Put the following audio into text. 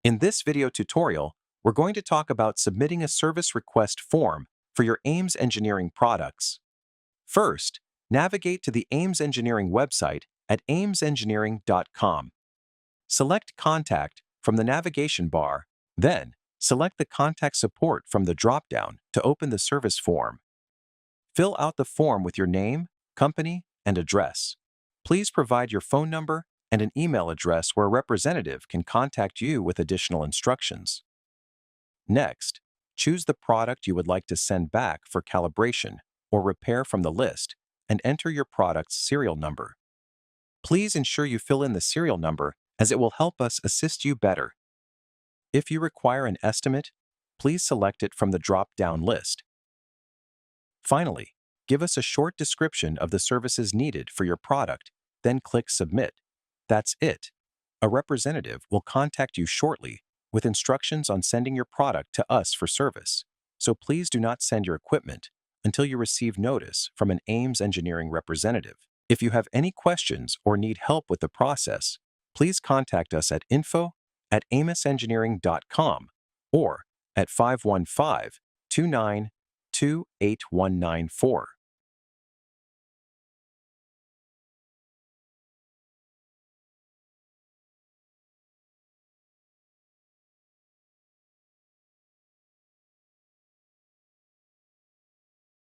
In this video tutorial, we're going to talk about submitting a service request form for your Ames Engineering products. First, navigate to the Ames Engineering website at amesengineering.com. Select Contact from the navigation bar, then select the Contact Support from the drop-down to open the service form. Fill out the form with your name, company, and address. Please provide your phone number and an email address where a representative can contact you with additional instructions. Next, choose the product you would like to send back for calibration or repair from the list and enter your product's serial number. Please ensure you fill in the serial number as it will help us assist you better. If you require an estimate, please select it from the drop-down list. Finally, give us a short description of the services needed for your product, then click Submit. That's it. A representative will contact you shortly with instructions on sending your product to us for service, so please do not send your equipment until you receive notice from an Ames Engineering representative. If you have any questions or need help with the process, please contact us at info@amesengineering.com or at 515-292-8194.